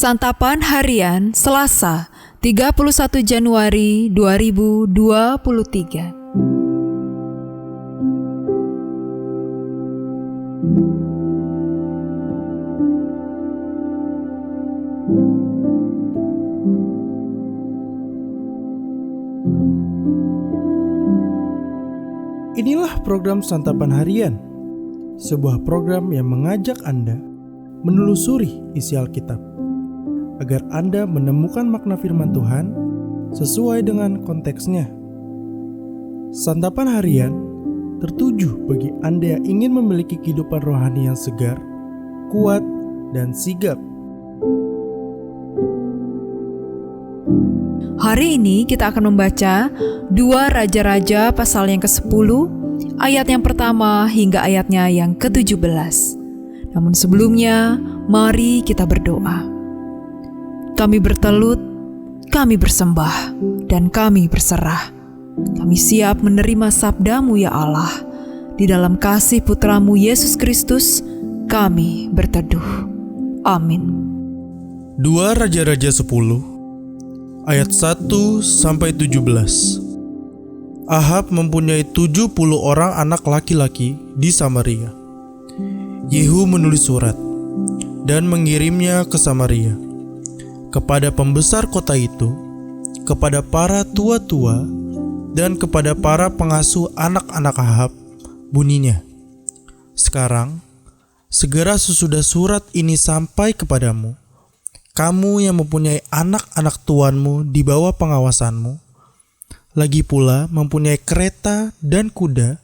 Santapan Harian Selasa 31 Januari 2023. Inilah program Santapan Harian, sebuah program yang mengajak Anda menelusuri isi Alkitab, agar Anda menemukan makna firman Tuhan sesuai dengan konteksnya. Santapan Harian tertuju bagi Anda yang ingin memiliki kehidupan rohani yang segar, kuat, dan sigap. Hari ini kita akan membaca 2 Raja-Raja pasal yang ke-10, ayat yang pertama hingga ayatnya yang ke-17. Namun sebelumnya, mari kita berdoa. Kami bertelut, kami bersembah, dan kami berserah. Kami siap menerima sabda-Mu ya Allah. Di dalam kasih Putra-Mu Yesus Kristus, kami berteduh. Amin. 2 Raja-Raja 10 ayat 1-17. Ahab mempunyai 70 orang anak laki-laki di Samaria. Yehu menulis surat dan mengirimnya ke Samaria, kepada pembesar kota itu, kepada para tua-tua, dan kepada para pengasuh anak-anak Ahab. Bunyinya, sekarang, segera sesudah surat ini sampai kepadamu, kamu yang mempunyai anak-anak tuanmu di bawah pengawasanmu, lagi pula mempunyai kereta dan kuda,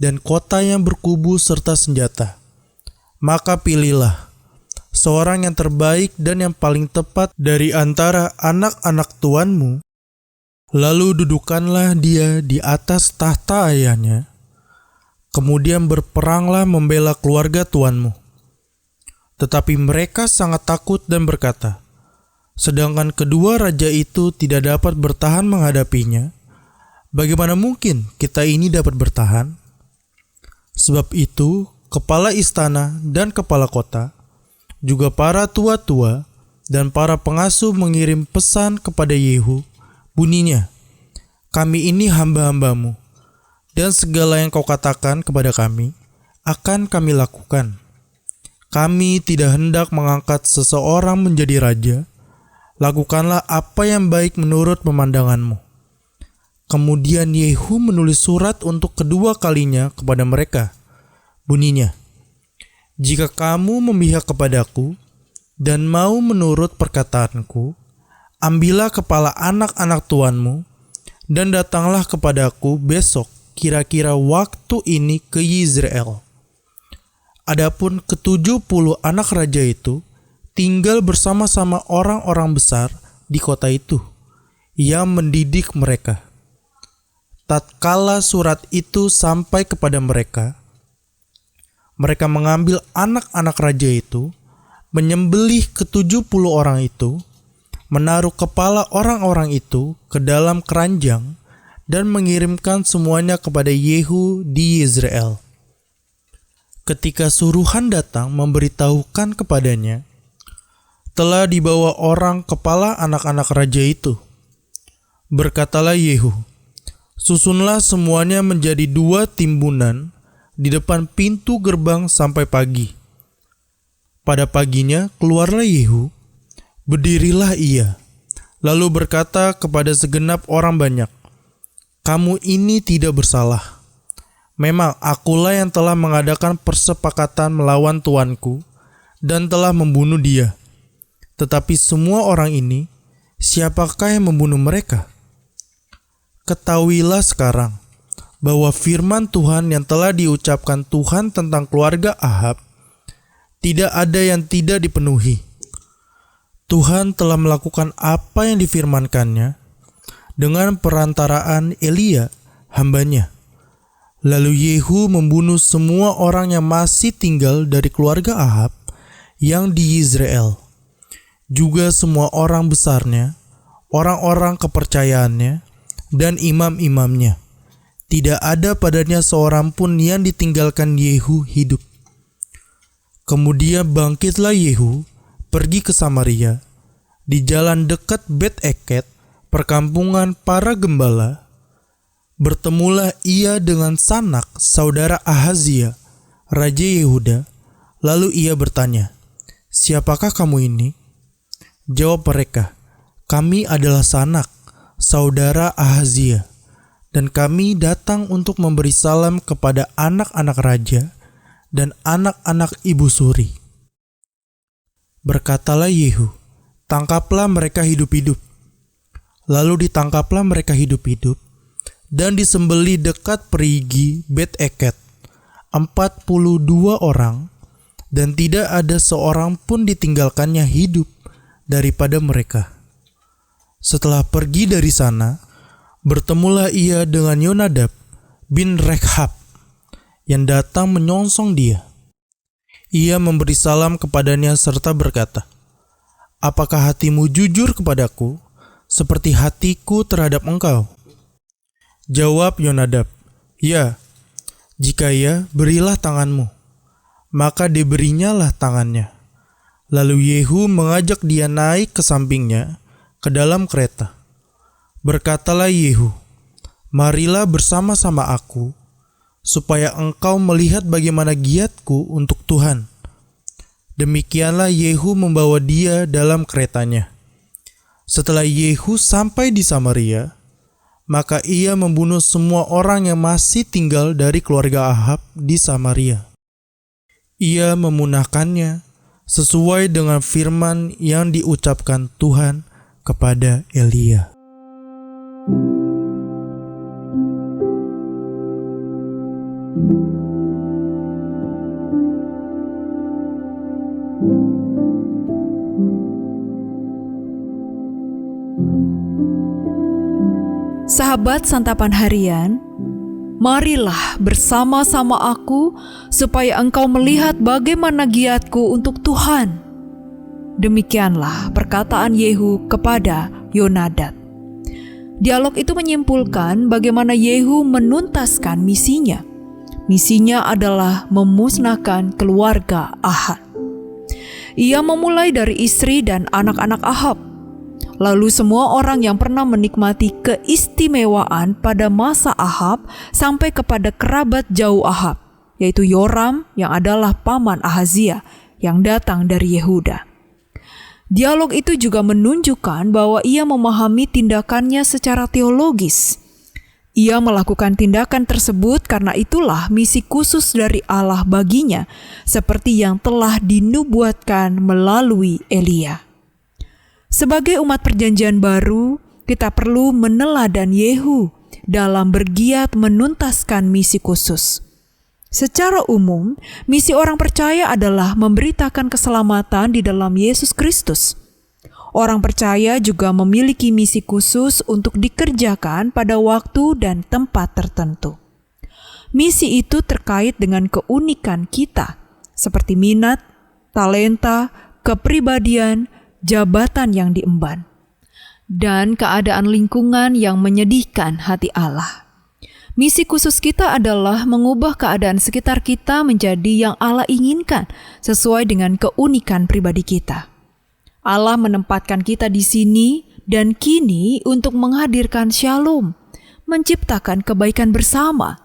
dan kota yang berkubu serta senjata, maka pilihlah seorang yang terbaik dan yang paling tepat dari antara anak-anak tuanmu, lalu dudukkanlah dia di atas tahta ayahnya, kemudian berperanglah membela keluarga tuanmu. Tetapi mereka sangat takut dan berkata, sedangkan kedua raja itu tidak dapat bertahan menghadapinya, bagaimana mungkin kita ini dapat bertahan? Sebab itu, kepala istana dan kepala kota, juga para tua-tua dan para pengasuh mengirim pesan kepada Yehu. Bunyinya, kami ini hamba-hambamu, dan segala yang kau katakan kepada kami akan kami lakukan. Kami tidak hendak mengangkat seseorang menjadi raja. Lakukanlah apa yang baik menurut pemandanganmu. Kemudian Yehu menulis surat untuk kedua kalinya kepada mereka. Bunyinya, jika kamu memihak kepadaku dan mau menurut perkataanku, ambillah kepala anak-anak tuanmu dan datanglah kepadaku besok kira-kira waktu ini ke Yizreel. Adapun ke-70 anak raja itu tinggal bersama-sama orang-orang besar di kota itu yang mendidik mereka. Tatkala surat itu sampai kepada mereka, mereka mengambil anak-anak raja itu, menyembelih ke-70 orang itu, menaruh kepala orang-orang itu ke dalam keranjang, dan mengirimkan semuanya kepada Yehu di Yizreel. Ketika suruhan datang memberitahukan kepadanya, telah dibawa orang kepala anak-anak raja itu. Berkatalah Yehu, susunlah semuanya menjadi 2 timbunan di depan pintu gerbang sampai pagi. Pada paginya keluarlah Yehu, berdirilah ia, lalu berkata kepada segenap orang banyak, kamu ini tidak bersalah. Memang akulah yang telah mengadakan persepakatan melawan tuanku dan telah membunuh dia. Tetapi semua orang ini, siapakah yang membunuh mereka? Ketahuilah sekarang bahwa firman Tuhan yang telah diucapkan Tuhan tentang keluarga Ahab, tidak ada yang tidak dipenuhi. Tuhan telah melakukan apa yang difirmankannya dengan perantaraan Elia, hambanya. Lalu Yehu membunuh semua orang yang masih tinggal dari keluarga Ahab yang di Yizreel, juga semua orang besarnya, orang-orang kepercayaannya, dan imam-imamnya. Tidak ada padanya seorang pun yang ditinggalkan Yehu hidup. Kemudian bangkitlah Yehu, pergi ke Samaria, di jalan dekat Bet-Eket, perkampungan para gembala, bertemulah ia dengan Sanak, saudara Ahazia, Raja Yehuda. Lalu ia bertanya, "Siapakah kamu ini?" Jawab mereka, "Kami adalah Sanak, saudara Ahazia, dan kami datang untuk memberi salam kepada anak-anak raja dan anak-anak ibu suri." Berkatalah Yehu, "Tangkaplah mereka hidup-hidup." Lalu ditangkaplah mereka hidup-hidup dan disembeli dekat perigi Bet-Eket 42 orang, dan tidak ada seorang pun ditinggalkannya hidup daripada mereka. Setelah pergi dari sana, bertemulah ia dengan Yonadab bin Rekhab yang datang menyongsong dia. Ia memberi salam kepadanya serta berkata, "Apakah hatimu jujur kepadaku seperti hatiku terhadap engkau?" Jawab Yonadab, "Ya." "Jika ya, berilah tanganmu." Maka diberinyalah tangannya. Lalu Yehu mengajak dia naik ke sampingnya ke dalam kereta. Berkatalah Yehu, "Marilah bersama-sama aku, supaya engkau melihat bagaimana giatku untuk Tuhan." Demikianlah Yehu membawa dia dalam keretanya. Setelah Yehu sampai di Samaria, maka ia membunuh semua orang yang masih tinggal dari keluarga Ahab di Samaria. Ia memunahkannya sesuai dengan firman yang diucapkan Tuhan kepada Elia. Sahabat santapan harian, marilah bersama-sama aku supaya engkau melihat bagaimana giatku untuk Tuhan. Demikianlah perkataan Yehu kepada Yonadab. Dialog itu menyimpulkan bagaimana Yehu menuntaskan misinya. Misinya adalah memusnahkan keluarga Ahab. Ia memulai dari istri dan anak-anak Ahab. Lalu semua orang yang pernah menikmati keistimewaan pada masa Ahab sampai kepada kerabat jauh Ahab, yaitu Yoram yang adalah paman Ahazia yang datang dari Yehuda. Dialog itu juga menunjukkan bahwa ia memahami tindakannya secara teologis. Ia melakukan tindakan tersebut karena itulah misi khusus dari Allah baginya, seperti yang telah dinubuatkan melalui Elia. Sebagai umat perjanjian baru, kita perlu meneladan Yehu dalam bergiat menuntaskan misi khusus. Secara umum, misi orang percaya adalah memberitakan keselamatan di dalam Yesus Kristus. Orang percaya juga memiliki misi khusus untuk dikerjakan pada waktu dan tempat tertentu. Misi itu terkait dengan keunikan kita, seperti minat, talenta, kepribadian, jabatan yang diemban, dan keadaan lingkungan yang menyedihkan hati Allah. Misi khusus kita adalah mengubah keadaan sekitar kita menjadi yang Allah inginkan sesuai dengan keunikan pribadi kita. Allah menempatkan kita di sini dan kini untuk menghadirkan shalom, menciptakan kebaikan bersama,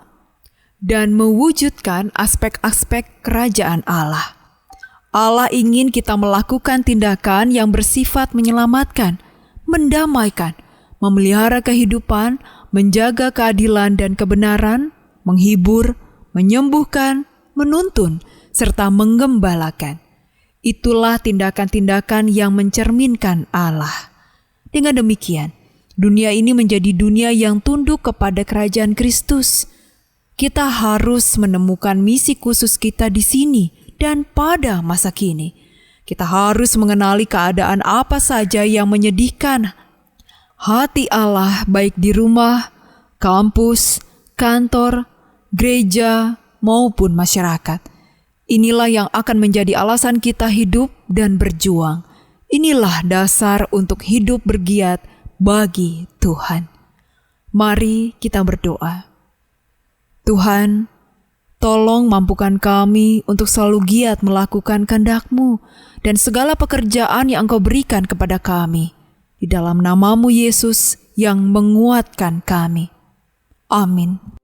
dan mewujudkan aspek-aspek kerajaan Allah. Allah ingin kita melakukan tindakan yang bersifat menyelamatkan, mendamaikan, memelihara kehidupan, menjaga keadilan dan kebenaran, menghibur, menyembuhkan, menuntun, serta menggembalakan. Itulah tindakan-tindakan yang mencerminkan Allah. Dengan demikian, dunia ini menjadi dunia yang tunduk kepada kerajaan Kristus. Kita harus menemukan misi khusus kita di sini dan pada masa kini. Kita harus mengenali keadaan apa saja yang menyedihkan hati Allah, baik di rumah, kampus, kantor, gereja, maupun masyarakat. Inilah yang akan menjadi alasan kita hidup dan berjuang. Inilah dasar untuk hidup bergiat bagi Tuhan. Mari kita berdoa. Tuhan, Tolong mampukan kami untuk selalu giat melakukan kehendak-Mu dan segala pekerjaan yang Engkau berikan kepada kami. Di dalam nama-Mu Yesus yang menguatkan kami. Amin.